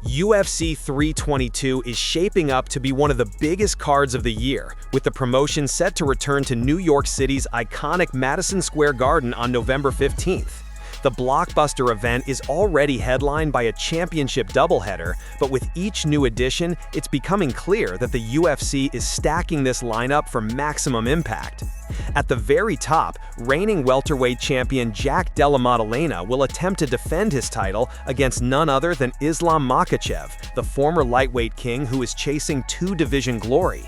UFC 322 is shaping up to be one of the biggest cards of the year, with the promotion set to return to New York City's iconic Madison Square Garden on November 15th. The blockbuster event is already headlined by a championship doubleheader, but with each new edition, it's becoming clear that the UFC is stacking this lineup for maximum impact. At the very top, reigning welterweight champion Jack Della Maddalena will attempt to defend his title against none other than Islam Makhachev, the former lightweight king who is chasing two-division glory.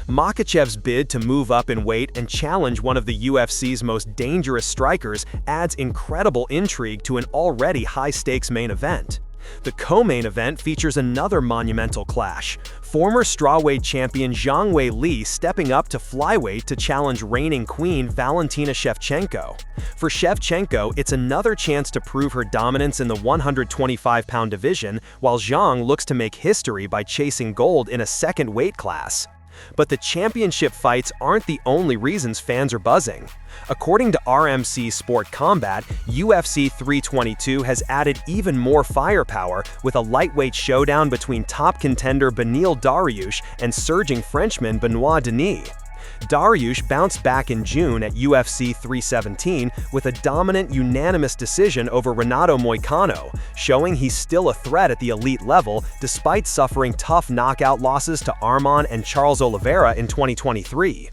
Makhachev's bid to move up in weight and challenge one of the UFC's most dangerous strikers adds incredible intrigue to an already high-stakes main event. The co-main event features another monumental clash, former strawweight champion Zhang Weili stepping up to flyweight to challenge reigning queen Valentina Shevchenko. For Shevchenko, it's another chance to prove her dominance in the 125-pound division, while Zhang looks to make history by chasing gold in a second weight class. But the championship fights aren't the only reasons fans are buzzing. According to RMC Sport Combat, UFC 322 has added even more firepower with a lightweight showdown between top contender Beneil Dariush and surging Frenchman Benoit Denis. Dariush bounced back in June at UFC 317 with a dominant unanimous decision over Renato Moicano, showing he's still a threat at the elite level despite suffering tough knockout losses to Arman and Charles Oliveira in 2023.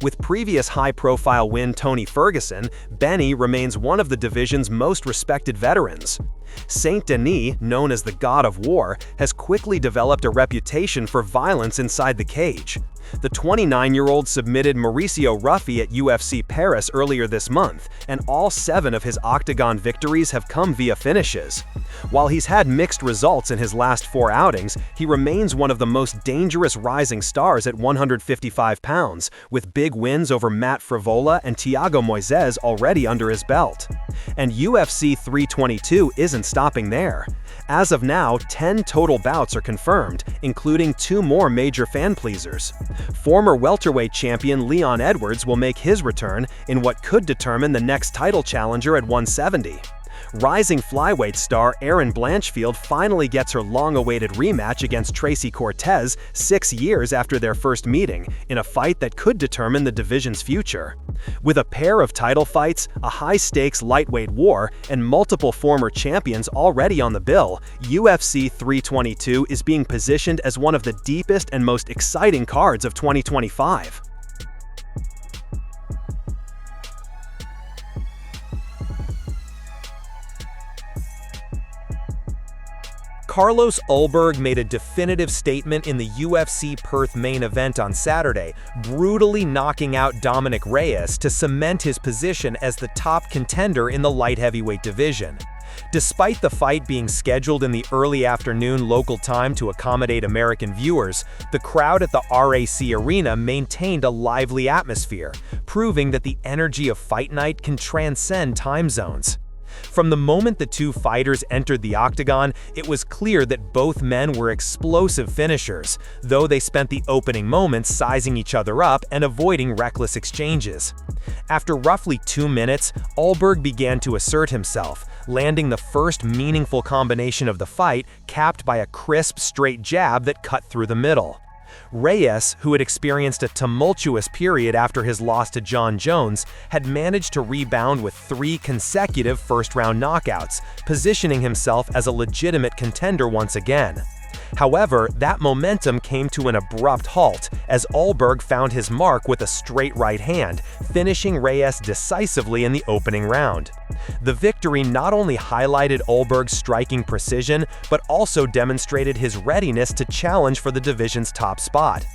With previous high-profile win Tony Ferguson, Benny remains one of the division's most respected veterans. Saint Denis, known as the God of War, has quickly developed a reputation for violence inside the cage. The 29-year-old submitted Mauricio Ruffi at UFC Paris earlier this month, and all 7 of his octagon victories have come via finishes. While he's had mixed results in his last 4 outings, he remains one of the most dangerous rising stars at 155 pounds, with big wins over Matt Frivola and Thiago Moises already under his belt. And UFC 322 isn't stopping there. As of now, 10 total bouts are confirmed, including 2 more major fan-pleasers. Former welterweight champion Leon Edwards will make his return in what could determine the next title challenger at 170. Rising flyweight star Erin Blanchfield finally gets her long-awaited rematch against Tracy Cortez 6 years after their first meeting, in a fight that could determine the division's future. With a pair of title fights, a high-stakes lightweight war, and multiple former champions already on the bill, UFC 322 is being positioned as one of the deepest and most exciting cards of 2025. Carlos Ulberg made a definitive statement in the UFC Perth main event on Saturday, brutally knocking out Dominic Reyes to cement his position as the top contender in the light heavyweight division. Despite the fight being scheduled in the early afternoon local time to accommodate American viewers, the crowd at the RAC Arena maintained a lively atmosphere, proving that the energy of fight night can transcend time zones. From the moment the two fighters entered the octagon, it was clear that both men were explosive finishers, though they spent the opening moments sizing each other up and avoiding reckless exchanges. After roughly 2 minutes, Ulberg began to assert himself, landing the first meaningful combination of the fight, capped by a crisp, straight jab that cut through the middle. Reyes, who had experienced a tumultuous period after his loss to John Jones, had managed to rebound with 3 consecutive first-round knockouts, positioning himself as a legitimate contender once again. However, that momentum came to an abrupt halt as Ulberg found his mark with a straight right hand, finishing Reyes decisively in the opening round. The victory not only highlighted Ulberg's striking precision, but also demonstrated his readiness to challenge for the division's top spot.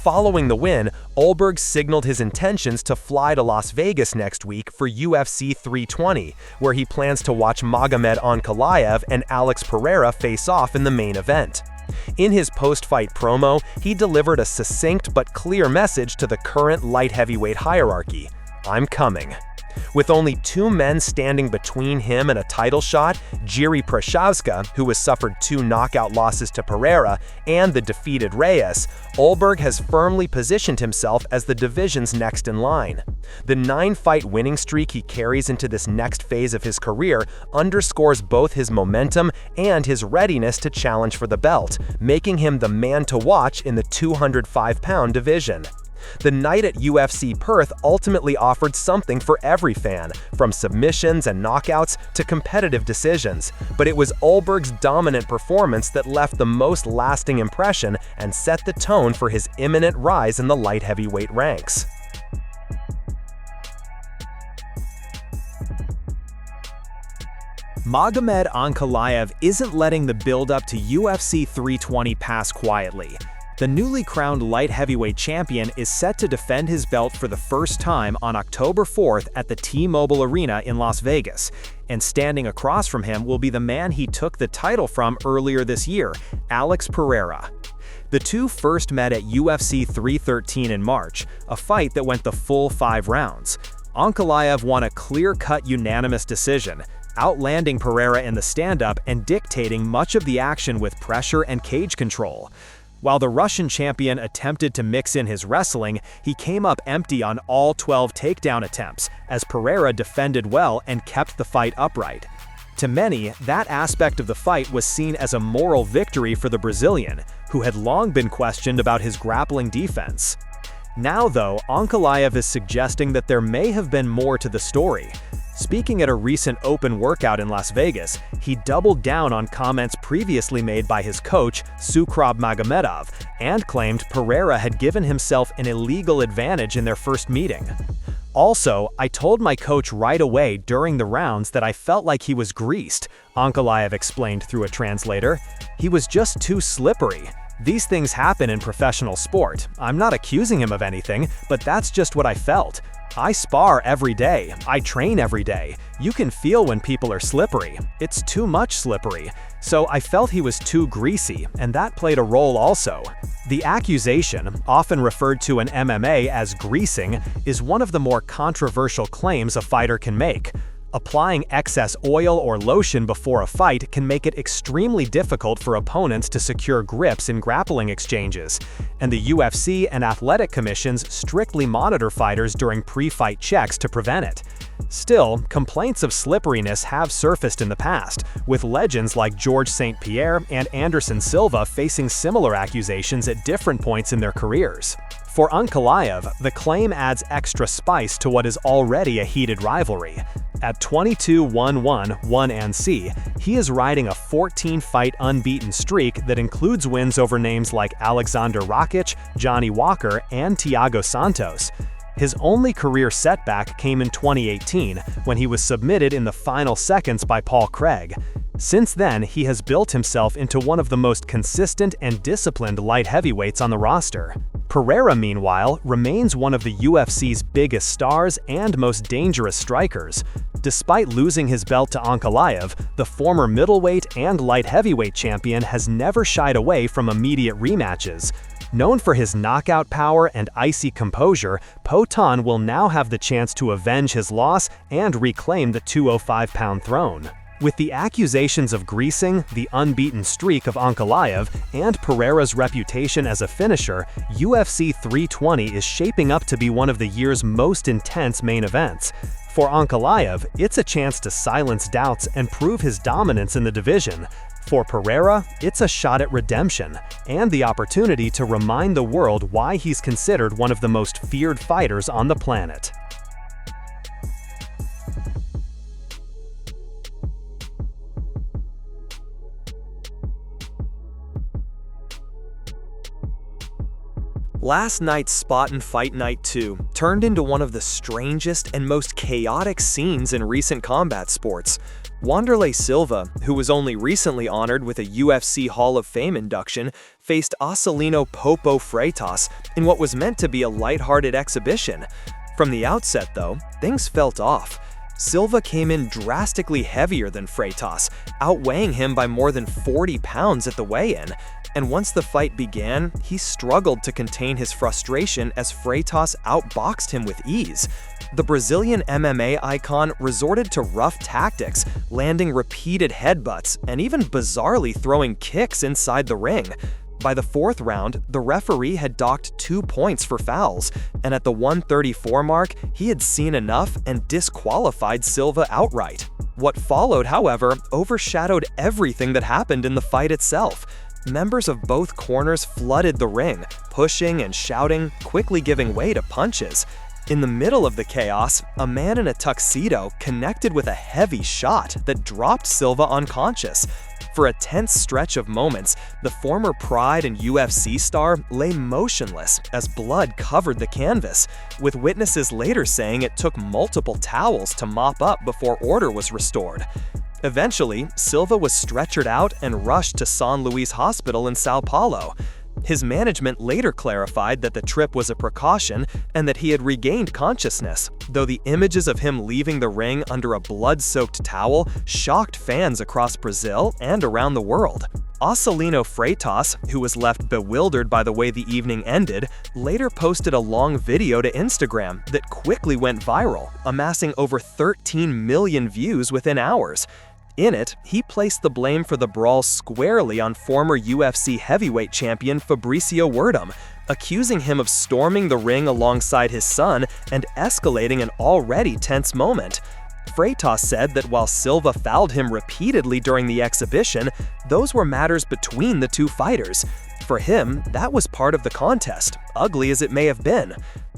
Following the win, Ulberg signaled his intentions to fly to Las Vegas next week for UFC 320, where he plans to watch Magomed Ankalaev and Alex Pereira face off in the main event. In his post-fight promo, he delivered a succinct but clear message to the current light heavyweight hierarchy: "I'm coming." With only 2 men standing between him and a title shot, Jiří Procházka, who has suffered 2 knockout losses to Pereira, and the defeated Reyes, Ulberg has firmly positioned himself as the division's next in line. The 9-fight winning streak he carries into this next phase of his career underscores both his momentum and his readiness to challenge for the belt, making him the man to watch in the 205-pound division. The night at UFC Perth ultimately offered something for every fan, from submissions and knockouts to competitive decisions, but it was Ulberg's dominant performance that left the most lasting impression and set the tone for his imminent rise in the light heavyweight ranks. Magomed Ankalaev isn't letting the build-up to UFC 320 pass quietly. The newly crowned light heavyweight champion is set to defend his belt for the first time on October 4th at the T-Mobile Arena in Las Vegas, and standing across from him will be the man he took the title from earlier this year, Alex Pereira. The two first met at UFC 313 in March, a fight that went the full 5 rounds. Ankalaev won a clear-cut unanimous decision, outlanding Pereira in the stand-up and dictating much of the action with pressure and cage control. While the Russian champion attempted to mix in his wrestling, he came up empty on all 12 takedown attempts, as Pereira defended well and kept the fight upright. To many, that aspect of the fight was seen as a moral victory for the Brazilian, who had long been questioned about his grappling defense. Now, though, Ankalaev is suggesting that there may have been more to the story. Speaking at a recent open workout in Las Vegas, he doubled down on comments previously made by his coach, Sukhrob Magomedov, and claimed Pereira had given himself an illegal advantage in their first meeting. Also, I told my coach right away during the rounds that I felt like he was greased, Ankalaev explained through a translator. He was just too slippery. These things happen in professional sport. I'm not accusing him of anything, but that's just what I felt. I spar every day. I train every day. You can feel when people are slippery. It's too much slippery. So I felt he was too greasy, and that played a role also. The accusation, often referred to in MMA as greasing, is one of the more controversial claims a fighter can make. Applying excess oil or lotion before a fight can make it extremely difficult for opponents to secure grips in grappling exchanges, and the UFC and athletic commissions strictly monitor fighters during pre-fight checks to prevent it. Still, complaints of slipperiness have surfaced in the past, with legends like George St. Pierre and Anderson Silva facing similar accusations at different points in their careers. For Ankalaev, the claim adds extra spice to what is already a heated rivalry. At 22-1-1, 1-C, he is riding a 14-fight unbeaten streak that includes wins over names like Alexander Rakic, Johnny Walker, and Thiago Santos. His only career setback came in 2018, when he was submitted in the final seconds by Paul Craig. Since then, he has built himself into one of the most consistent and disciplined light heavyweights on the roster. Pereira, meanwhile, remains one of the UFC's biggest stars and most dangerous strikers. Despite losing his belt to Ankalaev, the former middleweight and light heavyweight champion has never shied away from immediate rematches. Known for his knockout power and icy composure, Poatan will now have the chance to avenge his loss and reclaim the 205-pound throne. With the accusations of greasing, the unbeaten streak of Ankalaev, and Pereira's reputation as a finisher, UFC 320 is shaping up to be one of the year's most intense main events. For Ankalaev, it's a chance to silence doubts and prove his dominance in the division. For Pereira, it's a shot at redemption, and the opportunity to remind the world why he's considered one of the most feared fighters on the planet. Last night's Spot and Fight Night 2 turned into one of the strangest and most chaotic scenes in recent combat sports. Wanderlei Silva, who was only recently honored with a UFC Hall of Fame induction, faced Acelino Popo Freitas in what was meant to be a lighthearted exhibition. From the outset, though, things felt off. Silva came in drastically heavier than Freitas, outweighing him by more than 40 pounds at the weigh-in. And once the fight began, he struggled to contain his frustration as Freitas outboxed him with ease. The Brazilian MMA icon resorted to rough tactics, landing repeated headbutts and even bizarrely throwing kicks inside the ring. By the fourth round, the referee had docked 2 points for fouls, and at the 134 mark, he had seen enough and disqualified Silva outright. What followed, however, overshadowed everything that happened in the fight itself. Members of both corners flooded the ring, pushing and shouting, quickly giving way to punches. In the middle of the chaos, a man in a tuxedo connected with a heavy shot that dropped Silva unconscious. For a tense stretch of moments, the former Pride and UFC star lay motionless as blood covered the canvas, with witnesses later saying it took multiple towels to mop up before order was restored. Eventually, Silva was stretchered out and rushed to São Luís Hospital in São Paulo. His management later clarified that the trip was a precaution and that he had regained consciousness, though the images of him leaving the ring under a blood-soaked towel shocked fans across Brazil and around the world. Acelino Freitas, who was left bewildered by the way the evening ended, later posted a long video to Instagram that quickly went viral, amassing over 13 million views within hours. In it, he placed the blame for the brawl squarely on former UFC heavyweight champion Fabricio Werdum, accusing him of storming the ring alongside his son and escalating an already tense moment. Freitas said that while Silva fouled him repeatedly during the exhibition, those were matters between the two fighters. For him, that was part of the contest, ugly as it may have been.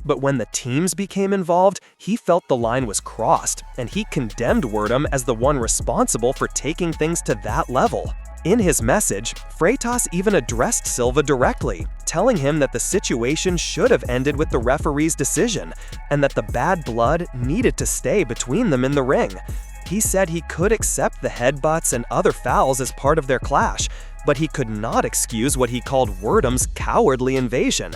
But when the teams became involved, he felt the line was crossed, and he condemned Werdum as the one responsible for taking things to that level. In his message, Freitas even addressed Silva directly, telling him that the situation should have ended with the referee's decision, and that the bad blood needed to stay between them in the ring. He said he could accept the headbutts and other fouls as part of their clash, but he could not excuse what he called Werdum's cowardly invasion.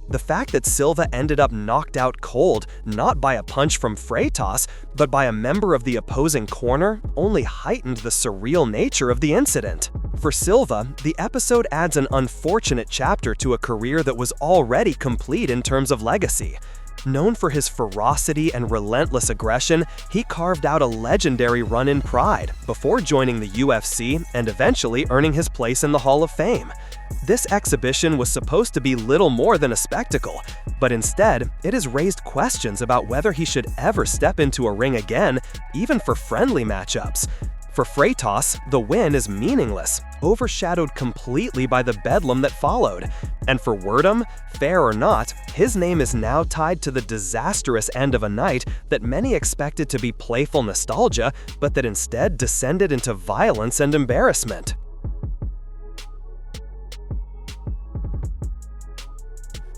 The fact that Silva ended up knocked out cold, not by a punch from Freitas, but by a member of the opposing corner, only heightened the surreal nature of the incident. For Silva, the episode adds an unfortunate chapter to a career that was already complete in terms of legacy. Known for his ferocity and relentless aggression, he carved out a legendary run in Pride before joining the UFC and eventually earning his place in the Hall of Fame. This exhibition was supposed to be little more than a spectacle, but instead, it has raised questions about whether he should ever step into a ring again, even for friendly matchups. For Freitas, the win is meaningless, overshadowed completely by the bedlam that followed. And for Werdum, fair or not, his name is now tied to the disastrous end of a night that many expected to be playful nostalgia, but that instead descended into violence and embarrassment.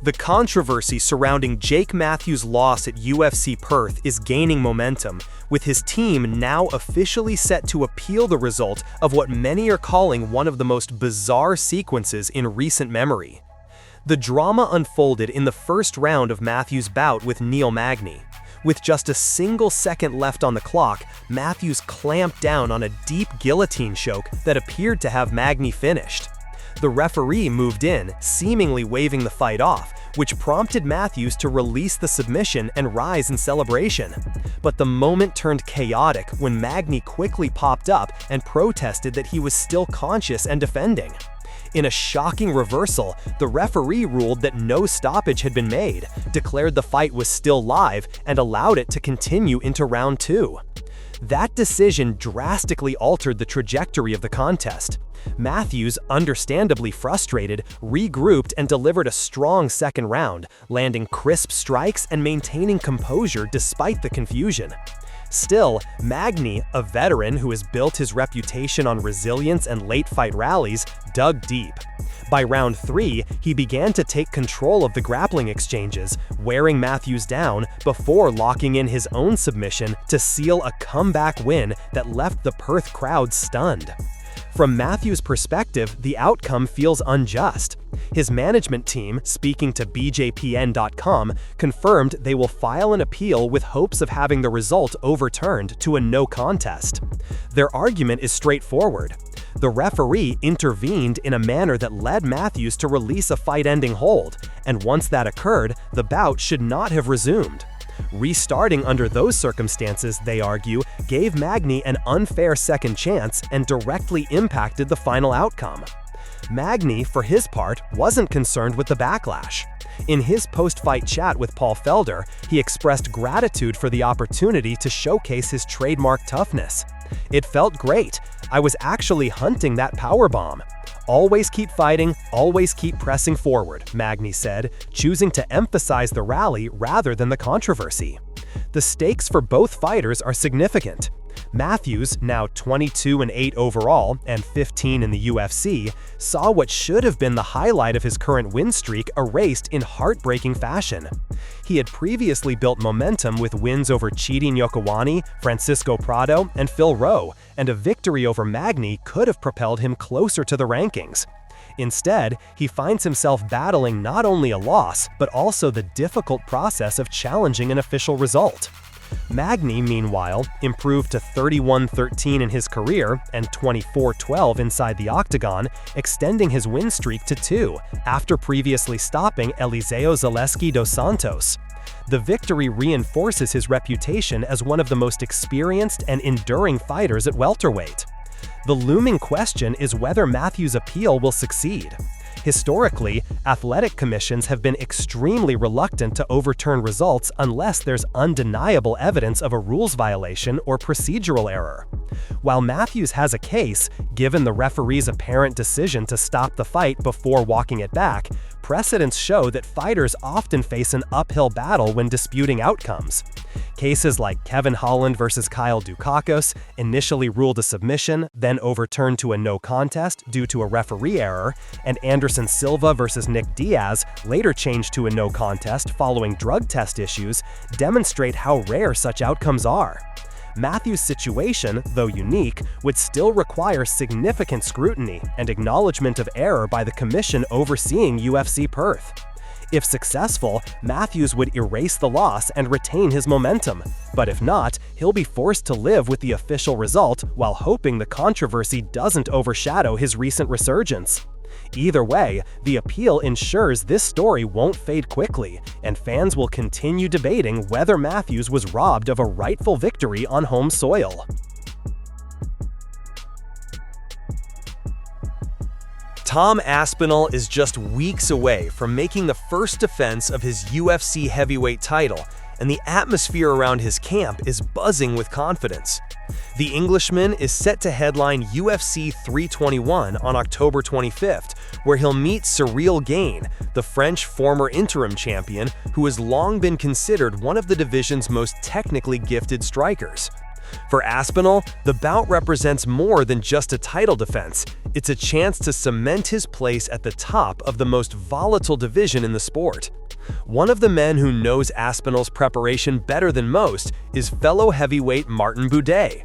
The controversy surrounding Jake Matthews' loss at UFC Perth is gaining momentum, with his team now officially set to appeal the result of what many are calling one of the most bizarre sequences in recent memory. The drama unfolded in the first round of Matthews' bout with Neil Magny. With just a single second left on the clock, Matthews clamped down on a deep guillotine choke that appeared to have Magny finished. The referee moved in, seemingly waving the fight off, which prompted Matthews to release the submission and rise in celebration. But the moment turned chaotic when Magny quickly popped up and protested that he was still conscious and defending. In a shocking reversal, the referee ruled that no stoppage had been made, declared the fight was still live, and allowed it to continue into round 2. That decision drastically altered the trajectory of the contest. Matthews, understandably frustrated, regrouped and delivered a strong second round, landing crisp strikes and maintaining composure despite the confusion. Still, Magny, a veteran who has built his reputation on resilience and late-fight rallies, dug deep. By round 3, he began to take control of the grappling exchanges, wearing Matthews down before locking in his own submission to seal a comeback win that left the Perth crowd stunned. From Matthews' perspective, the outcome feels unjust. His management team, speaking to BJPN.com, confirmed they will file an appeal with hopes of having the result overturned to a no contest. Their argument is straightforward. The referee intervened in a manner that led Matthews to release a fight-ending hold, and once that occurred, the bout should not have resumed. Restarting under those circumstances, they argue, gave Magny an unfair second chance and directly impacted the final outcome. Magny, for his part, wasn't concerned with the backlash. In his post-fight chat with Paul Felder, he expressed gratitude for the opportunity to showcase his trademark toughness. "It felt great. I was actually hunting that powerbomb. Always keep fighting, always keep pressing forward," Magny said, choosing to emphasize the rally rather than the controversy. The stakes for both fighters are significant. Matthews, now 22-8 overall and 15 in the UFC, saw what should have been the highlight of his current win streak erased in heartbreaking fashion. He had previously built momentum with wins over Chidi Njokuani, Francisco Prado, and Phil Rowe, and a victory over Magny could have propelled him closer to the rankings. Instead, he finds himself battling not only a loss, but also the difficult process of challenging an official result. Magny, meanwhile, improved to 31-13 in his career and 24-12 inside the octagon, extending his win streak to 2, after previously stopping Eliseo Zaleski dos Santos. The victory reinforces his reputation as one of the most experienced and enduring fighters at welterweight. The looming question is whether Matthews' appeal will succeed. Historically, athletic commissions have been extremely reluctant to overturn results unless there's undeniable evidence of a rules violation or procedural error. While Matthews has a case, given the referee's apparent decision to stop the fight before walking it back, precedents show that fighters often face an uphill battle when disputing outcomes. Cases like Kevin Holland versus Kyle Dukakis, initially ruled a submission, then overturned to a no contest due to a referee error, and Anderson Silva versus Nick Diaz, later changed to a no contest following drug test issues, demonstrate how rare such outcomes are. Matthews' situation, though unique, would still require significant scrutiny and acknowledgement of error by the commission overseeing UFC Perth. If successful, Matthews would erase the loss and retain his momentum, but if not, he'll be forced to live with the official result while hoping the controversy doesn't overshadow his recent resurgence. Either way, the appeal ensures this story won't fade quickly, and fans will continue debating whether Matthews was robbed of a rightful victory on home soil. Tom Aspinall is just weeks away from making the first defense of his UFC heavyweight title, and the atmosphere around his camp is buzzing with confidence. The Englishman is set to headline UFC 321 on October 25th, where he'll meet Cyril Gane, the French former interim champion who has long been considered one of the division's most technically gifted strikers. For Aspinall, the bout represents more than just a title defense. It's a chance to cement his place at the top of the most volatile division in the sport. One of the men who knows Aspinall's preparation better than most is fellow heavyweight Martin Buday.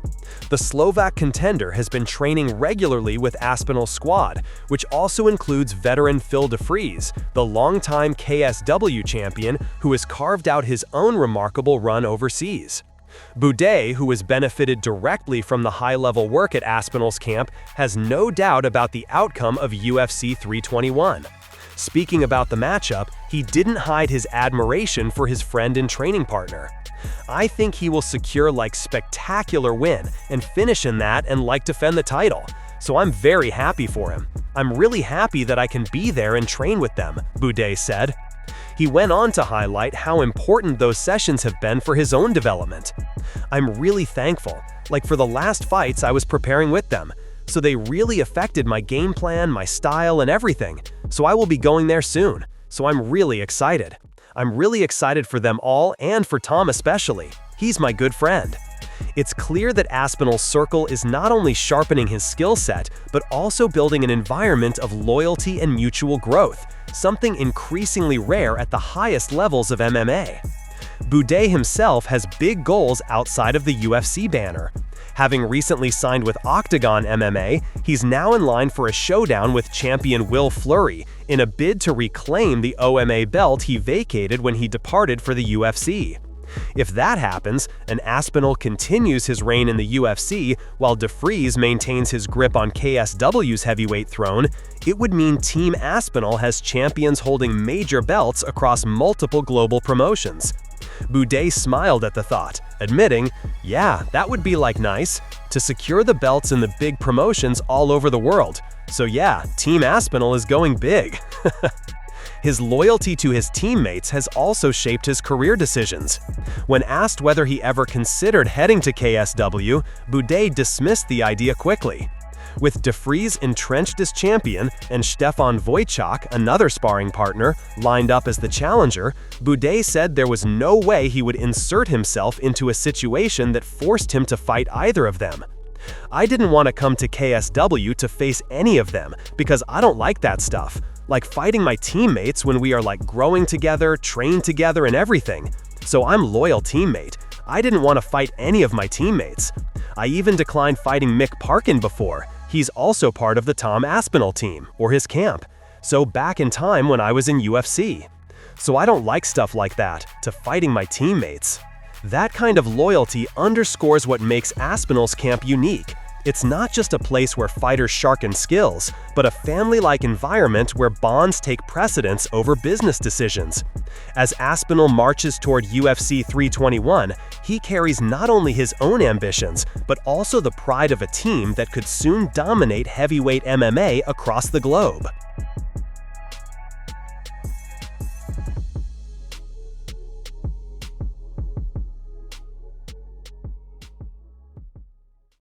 The Slovak contender has been training regularly with Aspinall's squad, which also includes veteran Phil DeFries, the longtime KSW champion who has carved out his own remarkable run overseas. Buday, who has benefited directly from the high-level work at Aspinall's camp, has no doubt about the outcome of UFC 321. Speaking about the matchup, he didn't hide his admiration for his friend and training partner. "I think he will secure spectacular win and finish in that and defend the title. So I'm very happy for him. I'm really happy that I can be there and train with them," Buday said. He went on to highlight how important those sessions have been for his own development. "I'm really thankful. For the last fights, I was preparing with them. So they really affected my game plan, my style, and everything. So I will be going there soon. So I'm really excited. I'm really excited for them all and for Tom especially. He's my good friend." It's clear that Aspinall's circle is not only sharpening his skill set, but also building an environment of loyalty and mutual growth, something increasingly rare at the highest levels of MMA. Buday himself has big goals outside of the UFC banner. Having recently signed with Octagon MMA, he's now in line for a showdown with champion Will Fleury in a bid to reclaim the OMA belt he vacated when he departed for the UFC. If that happens, and Aspinall continues his reign in the UFC while DeFries maintains his grip on KSW's heavyweight throne, it would mean Team Aspinall has champions holding major belts across multiple global promotions. Boudet smiled at the thought, admitting, "Yeah, that would be nice, to secure the belts in the big promotions all over the world. So yeah, Team Aspinall is going big." His loyalty to his teammates has also shaped his career decisions. When asked whether he ever considered heading to KSW, Boudet dismissed the idea quickly. With DeFries entrenched as champion and Stefan Wojciech, another sparring partner, lined up as the challenger, Boudet said there was no way he would insert himself into a situation that forced him to fight either of them. "I didn't want to come to KSW to face any of them because I don't like that stuff. Like fighting my teammates when we are growing together, train together and everything. So I'm loyal teammate. I didn't want to fight any of my teammates. I even declined fighting Mick Parkin before. He's also part of the Tom Aspinall team, or his camp. So back in time when I was in UFC. So I don't like stuff like that, to fighting my teammates." That kind of loyalty underscores what makes Aspinall's camp unique. It's not just a place where fighters sharpen skills, but a family-like environment where bonds take precedence over business decisions. As Aspinall marches toward UFC 321, he carries not only his own ambitions, but also the pride of a team that could soon dominate heavyweight MMA across the globe.